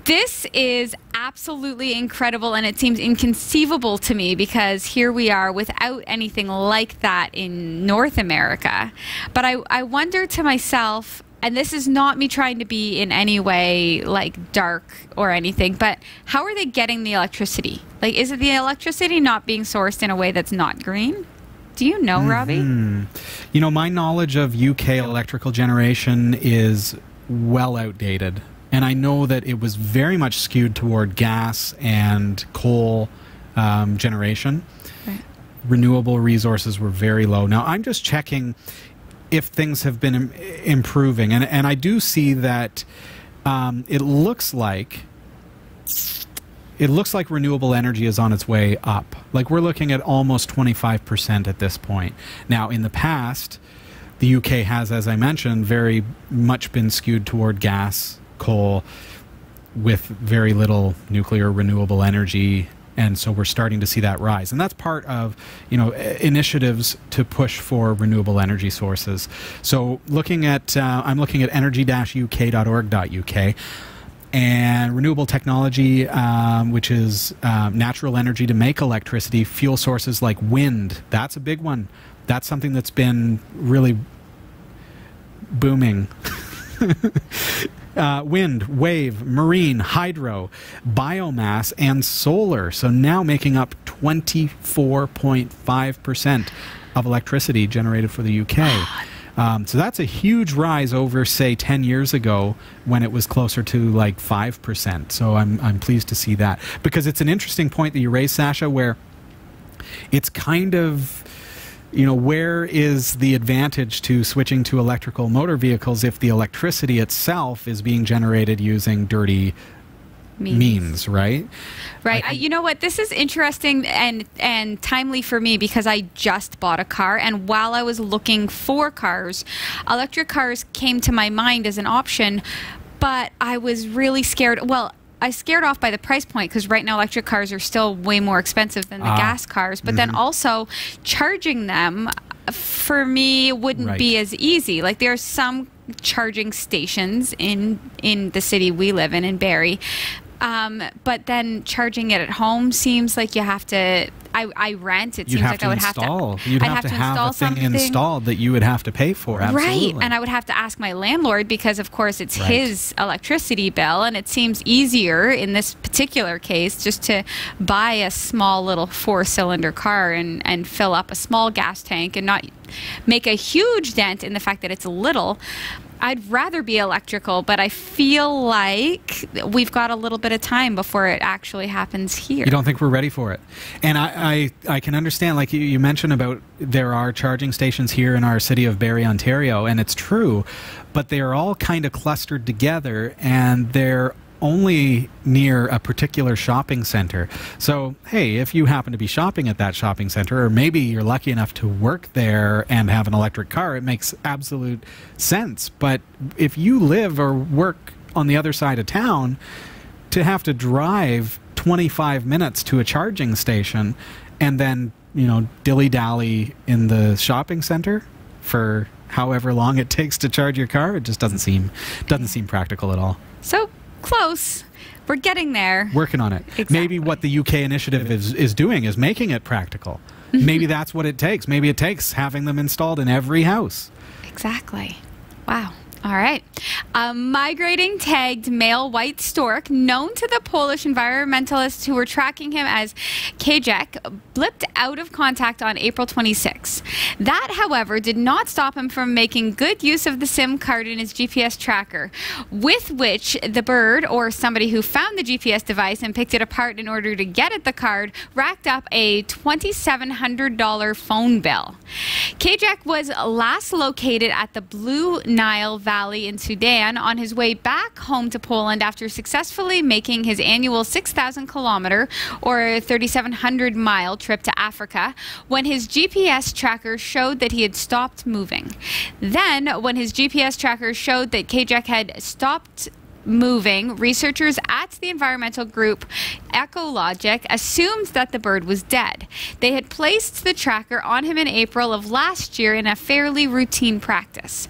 this is absolutely incredible, and it seems inconceivable to me because here we are without anything like that in North America. But I wonder to myself, and this is not me trying to be in any way like dark or anything, but how are they getting the electricity? Like, is it the electricity not being sourced in a way that's not green? Do you know, Robbie? You know, my knowledge of UK electrical generation is well outdated. And I know that it was very much skewed toward gas and coal generation. Right. Renewable resources were very low. Now, I'm just checking if things have been improving. And I do see that it looks like renewable energy is on its way up. Like, we're looking at almost 25% at this point. Now, in the past, the UK has, as I mentioned, very much been skewed toward gas, coal, with very little nuclear renewable energy, and so we're starting to see that rise, and that's part of, you know, initiatives to push for renewable energy sources. So looking at I'm looking at energy-uk.org.uk, and renewable technology, which is natural energy to make electricity, fuel sources like wind. That's a big one. That's something that's been really booming. Wind, wave, marine, hydro, biomass, and solar. So now making up 24.5% of electricity generated for the UK. So that's a huge rise over, say, 10 years ago when it was closer to like 5%. So I'm pleased to see that, because it's an interesting point that you raised, Sasha, where it's kind of, you know, where is the advantage to switching to electrical motor vehicles if the electricity itself is being generated using dirty means, right? Right. You know what? This is interesting and timely for me, because I just bought a car, and while I was looking for cars, electric cars came to my mind as an option, but I was really scared. Well, I was scared off by the price point, because right now electric cars are still way more expensive than the gas cars. But then also charging them for me wouldn't be as easy. Like, there are some charging stations in the city we live in Barrie. But then charging it at home seems like you have to. I rent. It seems like I would have to. You'd have to have a thing installed that you would have to pay for. Absolutely. Right, and I would have to ask my landlord, because of course it's his electricity bill, and it seems easier in this particular case just to buy a small little 4-cylinder car and fill up a small gas tank and not make a huge dent in the fact that it's little. I'd rather be electrical, but I feel like we've got a little bit of time before it actually happens here. You don't think we're ready for it? And I can understand, like you mentioned about there are charging stations here in our city of Barrie, Ontario, and it's true, but they are all kind of clustered together, and they're only near a particular shopping center. So, hey, if you happen to be shopping at that shopping center, or maybe you're lucky enough to work there and have an electric car, it makes absolute sense. But if you live or work on the other side of town, to have to drive 25 minutes to a charging station and then, you know, dilly-dally in the shopping center for however long it takes to charge your car, it just doesn't seem practical at all. So close. We're getting there. Working on it. Exactly. Maybe what the UK initiative is doing is making it practical. Maybe that's what it takes. Maybe it takes having them installed in every house. Exactly. Wow. All right. A migrating tagged male white stork, known to the Polish environmentalists who were tracking him as Kajek, blipped out of contact on April 26. That, however, did not stop him from making good use of the SIM card in his GPS tracker, with which the bird, or somebody who found the GPS device and picked it apart in order to get at the card, racked up a $2,700 phone bill. Kajek was last located at the Blue Nile Valley in Sudan on his way back home to Poland after successfully making his annual 6,000-kilometer or 3,700-mile trip to Africa, when his GPS tracker showed that he had stopped moving. Then, when his GPS tracker showed that Kajek had stopped moving, researchers at the environmental group Ecologic assumed that the bird was dead. They had placed the tracker on him in April of last year in a fairly routine practice.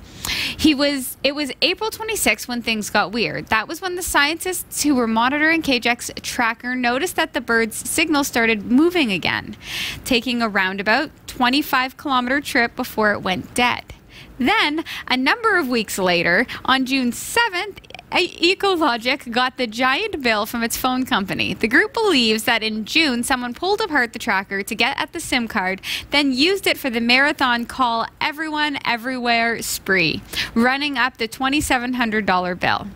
It was April 26 when things got weird. That was when the scientists who were monitoring Kajek's tracker noticed that the bird's signal started moving again, taking a roundabout 25-kilometer trip before it went dead. Then, a number of weeks later, on June 7th, Ecologic got the giant bill from its phone company. The group believes that in June, someone pulled apart the tracker to get at the SIM card, then used it for the marathon Call Everyone Everywhere spree, running up the $2,700 bill.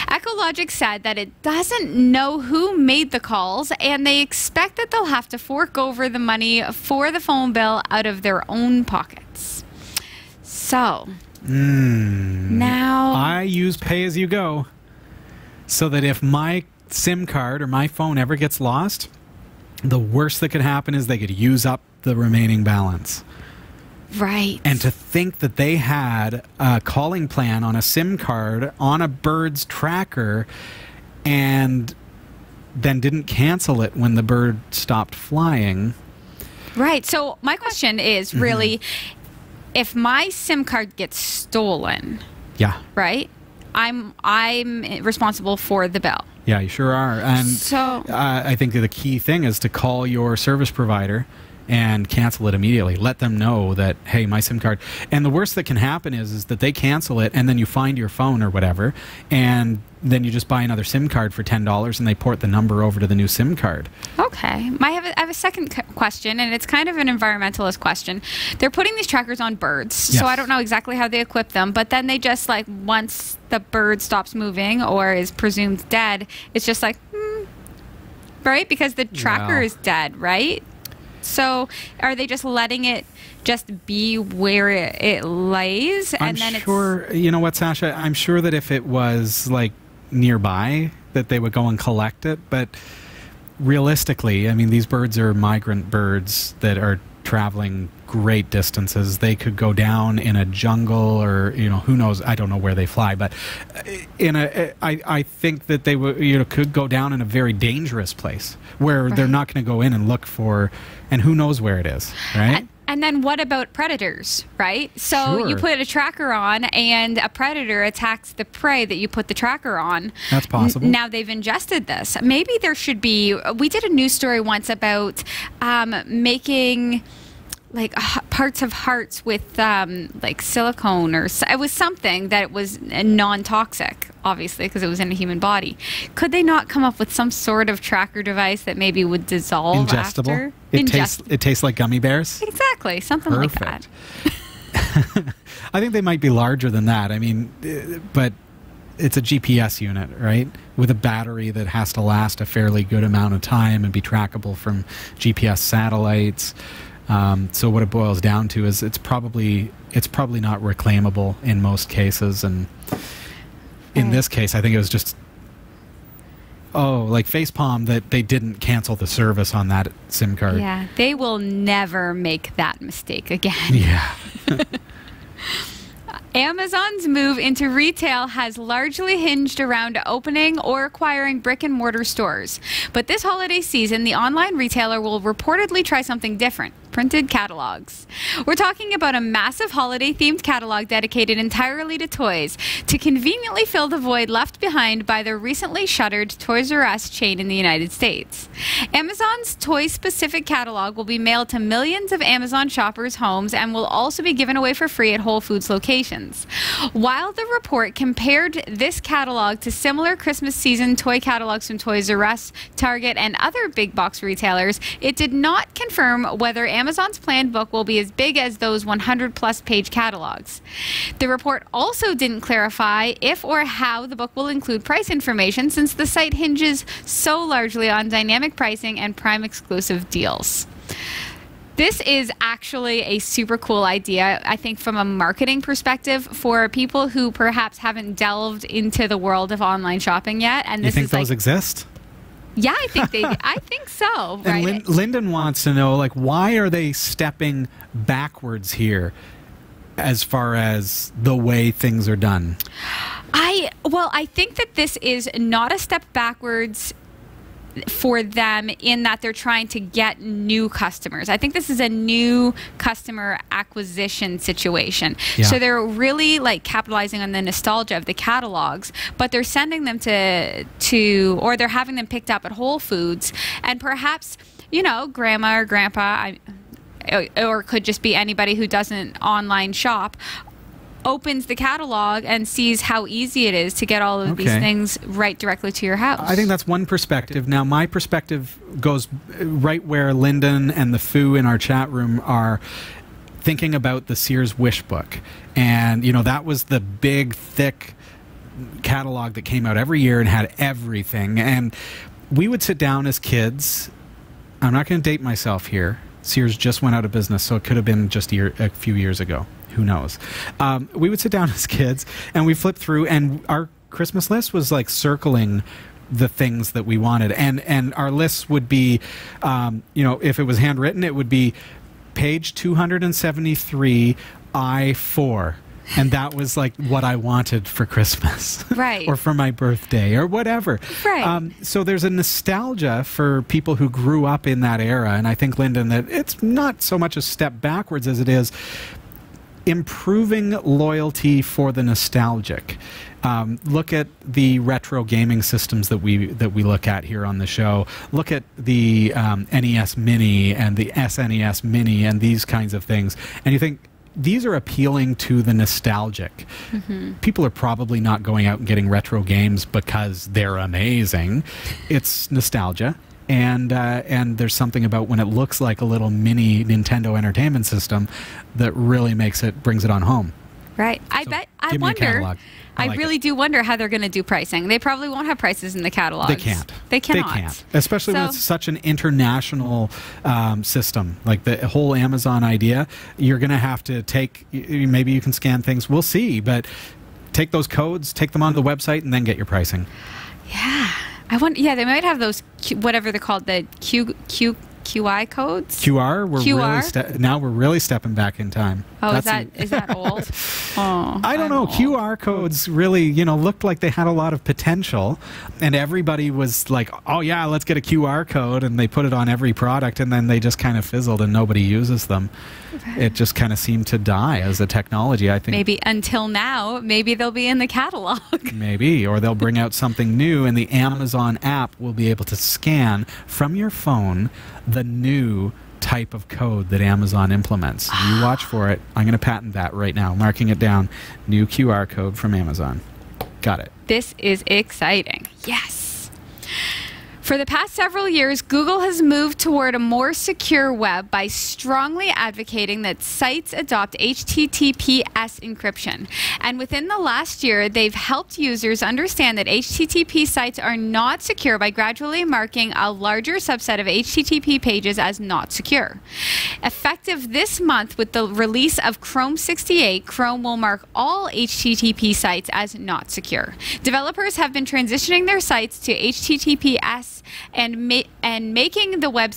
Ecologic said that it doesn't know who made the calls, and they expect that they'll have to fork over the money for the phone bill out of their own pockets. So, now I use pay-as-you-go, so that if my SIM card or my phone ever gets lost, the worst that could happen is they could use up the remaining balance. Right. And to think that they had a calling plan on a SIM card on a bird's tracker and then didn't cancel it when the bird stopped flying. Right. So my question is really, if my SIM card gets stolen, yeah, right? I'm responsible for the bill. Yeah, you sure are. And So I think the key thing is to call your service provider and cancel it immediately. Let them know that, hey, my SIM card. And the worst that can happen is that they cancel it, and then you find your phone or whatever, and then you just buy another SIM card for $10, and they port the number over to the new SIM card. okay, I have a second question, and it's kind of an environmentalist question. They're putting these trackers on birds, so Yes. I don't know exactly how they equip them, but then they just like, once the bird stops moving or is presumed dead, it's just like, right? Because the tracker Well. is dead, right? So are they just letting it just be where it lays, and I'm then sure, you know what, Sasha? I'm sure that if it was like nearby, that they would go and collect it. But realistically, I mean, these birds are migrant birds that are traveling great distances. They could go down in a jungle, or who knows? I don't know where they fly, but I think that they would could go down in a very dangerous place where they're not going to go in and look for, and who knows where it is, right? And then what about predators, right? So you Sure. put a tracker on, and a predator attacks the prey that you put the tracker on. That's possible. Now they've ingested this. Maybe there should be. We did a news story once about making like parts of hearts with like silicone, or it was something that was non-toxic, obviously, because it was in a human body. Could they not come up with some sort of tracker device that maybe would dissolve Ingestible. after? It tastes like gummy bears. Exactly, something like that. I think they might be larger than that. I mean, but it's a GPS unit, right? With a battery that has to last a fairly good amount of time and be trackable from GPS satellites. So what it boils down to is it's probably not reclaimable in most cases, and in this case, I think it was just like facepalm that they didn't cancel the service on that SIM card. Yeah, they will never make that mistake again. Yeah. Amazon's move into retail has largely hinged around opening or acquiring brick-and-mortar stores. But this holiday season, the online retailer will reportedly try something different: printed catalogs. We're talking about a massive holiday-themed catalog dedicated entirely to toys, to conveniently fill the void left behind by the recently shuttered Toys R Us chain in the United States. Amazon's toy-specific catalog will be mailed to millions of Amazon shoppers' homes and will also be given away for free at Whole Foods locations. While the report compared this catalog to similar Christmas season toy catalogs from Toys R Us, Target, and other big box retailers, it did not confirm whether Amazon's planned book will be as big as those 100-plus page catalogs. The report also didn't clarify if or how the book will include price information, since the site hinges so largely on dynamic pricing and Prime exclusive deals. This is actually a super cool idea, I think, from a marketing perspective for people who perhaps haven't delved into the world of online shopping yet. And You this think is those like, exist? yeah, I think they. I think so. And Right? Lyndon wants to know, like, why are they stepping backwards here as far as the way things are done? I think that this is not a step backwards for them, in that they're trying to get new customers. I think this is a new customer acquisition situation. Yeah. So they're really like capitalizing on the nostalgia of the catalogs, but they're sending them or they're having them picked up at Whole Foods, and perhaps, grandma or grandpa, or it could just be anybody who doesn't online shop, opens the catalog and sees how easy it is to get all of these things right directly to your house. I think that's one perspective. Now, my perspective goes right where Lyndon and the Foo in our chat room are thinking about the Sears Wish Book. And, that was the big, thick catalog that came out every year and had everything. And we would sit down as kids. I'm not going to date myself here. Sears just went out of business, so it could have been just a few years ago. Who knows? We would sit down as kids and we flip through, and our Christmas list was like circling the things that we wanted. And our lists would be, if it was handwritten, it would be page 273, I-4. And that was like what I wanted for Christmas. Right. Or for my birthday or whatever. Right. So there's a nostalgia for people who grew up in that era. And I think, Lyndon, that it's not so much a step backwards as it is improving loyalty for the nostalgic. Look at the retro gaming systems that we look at here on the show. Look at the NES Mini and the SNES Mini and these kinds of things, and you think these are appealing to the nostalgic. People are probably not going out and getting retro games because they're amazing. It's nostalgia. And there's something about when it looks like a little mini Nintendo Entertainment System that really brings it on home. Right. I wonder. I really do wonder how they're going to do pricing. They probably won't have prices in the catalogs. They can't. They cannot. They can't. Especially when it's such an international system. Like the whole Amazon idea, you're going to have to take, maybe you can scan things. We'll see. But take those codes, take them onto the website, and then get your pricing. Yeah. I wonder, yeah, they might have those, whatever they're called, the QI codes? QR? Now we're really stepping back in time. Oh, is that old? Oh, I don't know. Old. QR codes really, looked like they had a lot of potential, and everybody was like, oh yeah, let's get a QR code, and they put it on every product, and then they just kind of fizzled and nobody uses them. It just kind of seemed to die as a technology, I think. Maybe until now, maybe they'll be in the catalog. Maybe, or they'll bring out something new, and the Amazon app will be able to scan from your phone the new type of code that Amazon implements. You watch for it. I'm going to patent that right now, marking it down. New QR code from Amazon. Got it. This is exciting. Yes. For the past several years, Google has moved toward a more secure web by strongly advocating that sites adopt HTTPS encryption. And within the last year, they've helped users understand that HTTP sites are not secure by gradually marking a larger subset of HTTP pages as not secure. Effective this month with the release of Chrome 68, Chrome will mark all HTTP sites as not secure. Developers have been transitioning their sites to HTTPS and making the web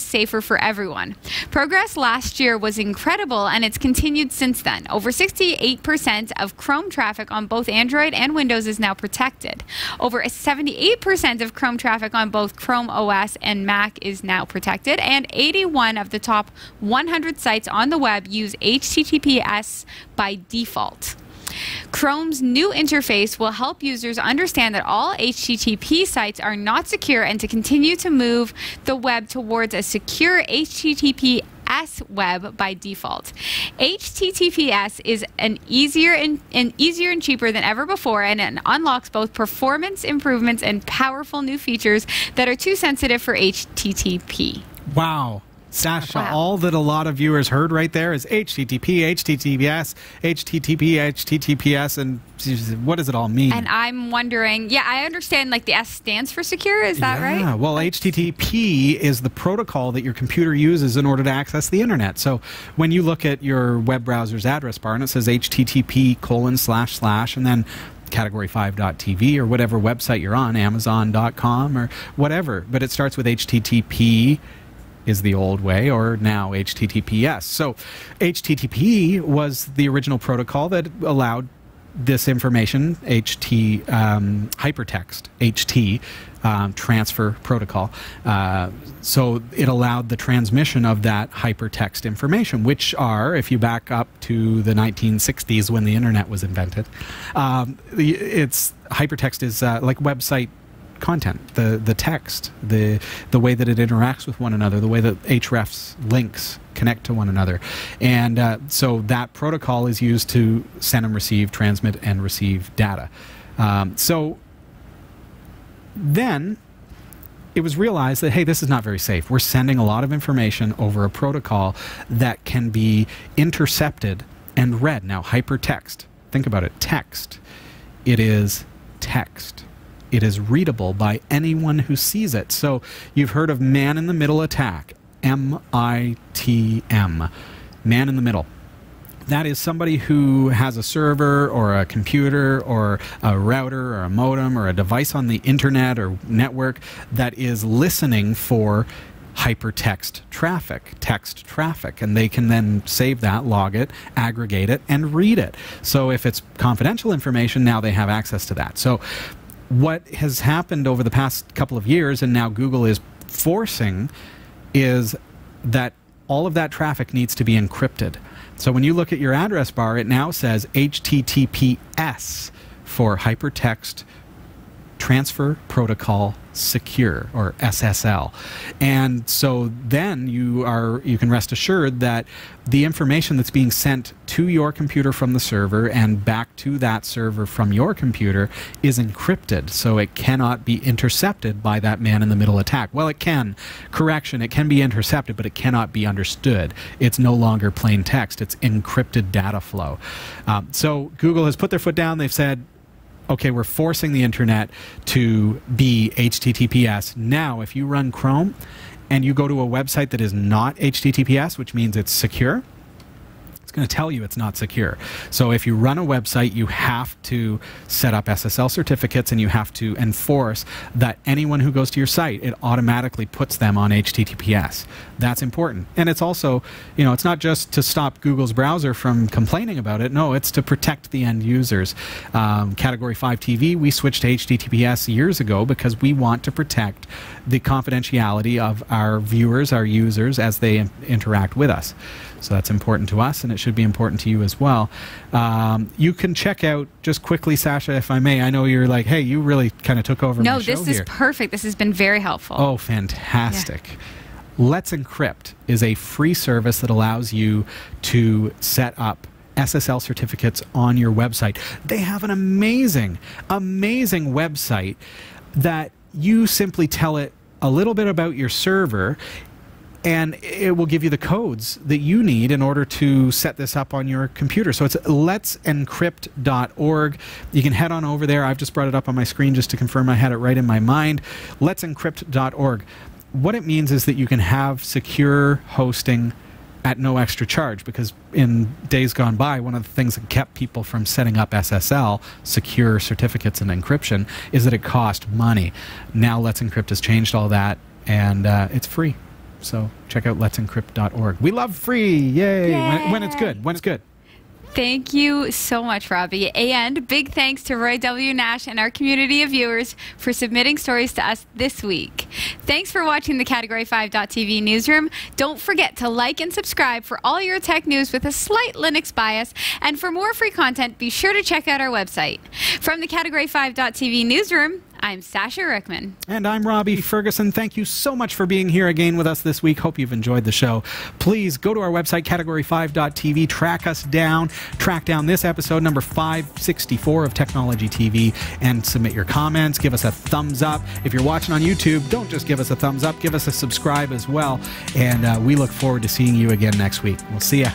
safer for everyone. Progress last year was incredible, and it's continued since then. Over 68% of Chrome traffic on both Android and Windows is now protected. Over 78% of Chrome traffic on both Chrome OS and Mac is now protected, and 81 of the top 100 sites on the web use HTTPS by default. Chrome's new interface will help users understand that all HTTP sites are not secure and to continue to move the web towards a secure HTTPS web by default. HTTPS is easier and cheaper than ever before, and it unlocks both performance improvements and powerful new features that are too sensitive for HTTP. Wow. Sasha, all that a lot of viewers heard right there is HTTP, HTTPS, HTTP, HTTPS, and what does it all mean? And I'm wondering, yeah, I understand like the S stands for secure, is that right? Yeah, well, HTTP is the protocol that your computer uses in order to access the internet. So when you look at your web browser's address bar and it says HTTP:// and then category5.tv or whatever website you're on, Amazon.com or whatever, but it starts with HTTP is the old way, or now HTTPS. So HTTP was the original protocol that allowed this information, hypertext, HT, transfer protocol. So it allowed the transmission of that hypertext information, which are, if you back up to the 1960s when the internet was invented, hypertext is like website content, the text, the way that it interacts with one another, the way that hrefs links connect to one another. And so that protocol is used to send and receive, transmit and receive data. So then it was realized that, hey, this is not very safe. We're sending a lot of information over a protocol that can be intercepted and read. Now, hypertext, think about it, text. It is text. It is readable by anyone who sees it. So you've heard of man-in-the-middle attack, MITM, man in the middle. That is somebody who has a server or a computer or a router or a modem or a device on the internet or network that is listening for hypertext traffic, text traffic, and they can then save that, log it, aggregate it, and read it. So if it's confidential information, now they have access to that. So what has happened over the past couple of years, and now Google is forcing, is that all of that traffic needs to be encrypted. So when you look at your address bar, it now says HTTPS for Hypertext Transfer Protocol Secure, or SSL. And so then you can rest assured that the information that's being sent to your computer from the server and back to that server from your computer is encrypted, so it cannot be intercepted by that man-in-the-middle attack. Well, it can. Correction, it can be intercepted, but it cannot be understood. It's no longer plain text. It's encrypted data flow. So Google has put their foot down. They've said, okay, we're forcing the internet to be HTTPS. Now, if you run Chrome and you go to a website that is not HTTPS, which means it's secure, it's going to tell you it's not secure. So if you run a website, you have to set up SSL certificates, and you have to enforce that anyone who goes to your site, it automatically puts them on HTTPS. That's important. And it's also, you know, it's not just to stop Google's browser from complaining about it. No, it's to protect the end users. Category 5 TV, we switched to HTTPS years ago because we want to protect the confidentiality of our viewers, our users, as they interact with us. So that's important to us, and it should be important to you as well. You can check out, just quickly, Sasha, if I may. I know you're like, hey, you really kind of took over my show here. No, this is perfect. This has been very helpful. Oh, fantastic. Yeah. Let's Encrypt is a free service that allows you to set up SSL certificates on your website. They have an amazing, amazing website that you simply tell it a little bit about your server, and it will give you the codes that you need in order to set this up on your computer. So it's let'sencrypt.org. You can head on over there. I've just brought it up on my screen just to confirm I had it right in my mind. Let'sencrypt.org. What it means is that you can have secure hosting at no extra charge, because in days gone by, one of the things that kept people from setting up SSL, secure certificates and encryption, is that it cost money. Now Let's Encrypt has changed all that, and it's free. So check out let'sencrypt.org. We love free. Yay. When it's good. When it's good. Thank you so much, Robbie. And big thanks to Roy W. Nash and our community of viewers for submitting stories to us this week. Thanks for watching the Category 5.tv newsroom. Don't forget to like and subscribe for all your tech news with a slight Linux bias. And for more free content, be sure to check out our website. From the Category 5.tv newsroom, I'm Sasha Rickman. And I'm Robbie Ferguson. Thank you so much for being here again with us this week. Hope you've enjoyed the show. Please go to our website, category5.tv, track us down, track down this episode, number 564 of Technology TV, and submit your comments. Give us a thumbs up. If you're watching on YouTube, don't just give us a thumbs up, give us a subscribe as well. And we look forward to seeing you again next week. We'll see ya.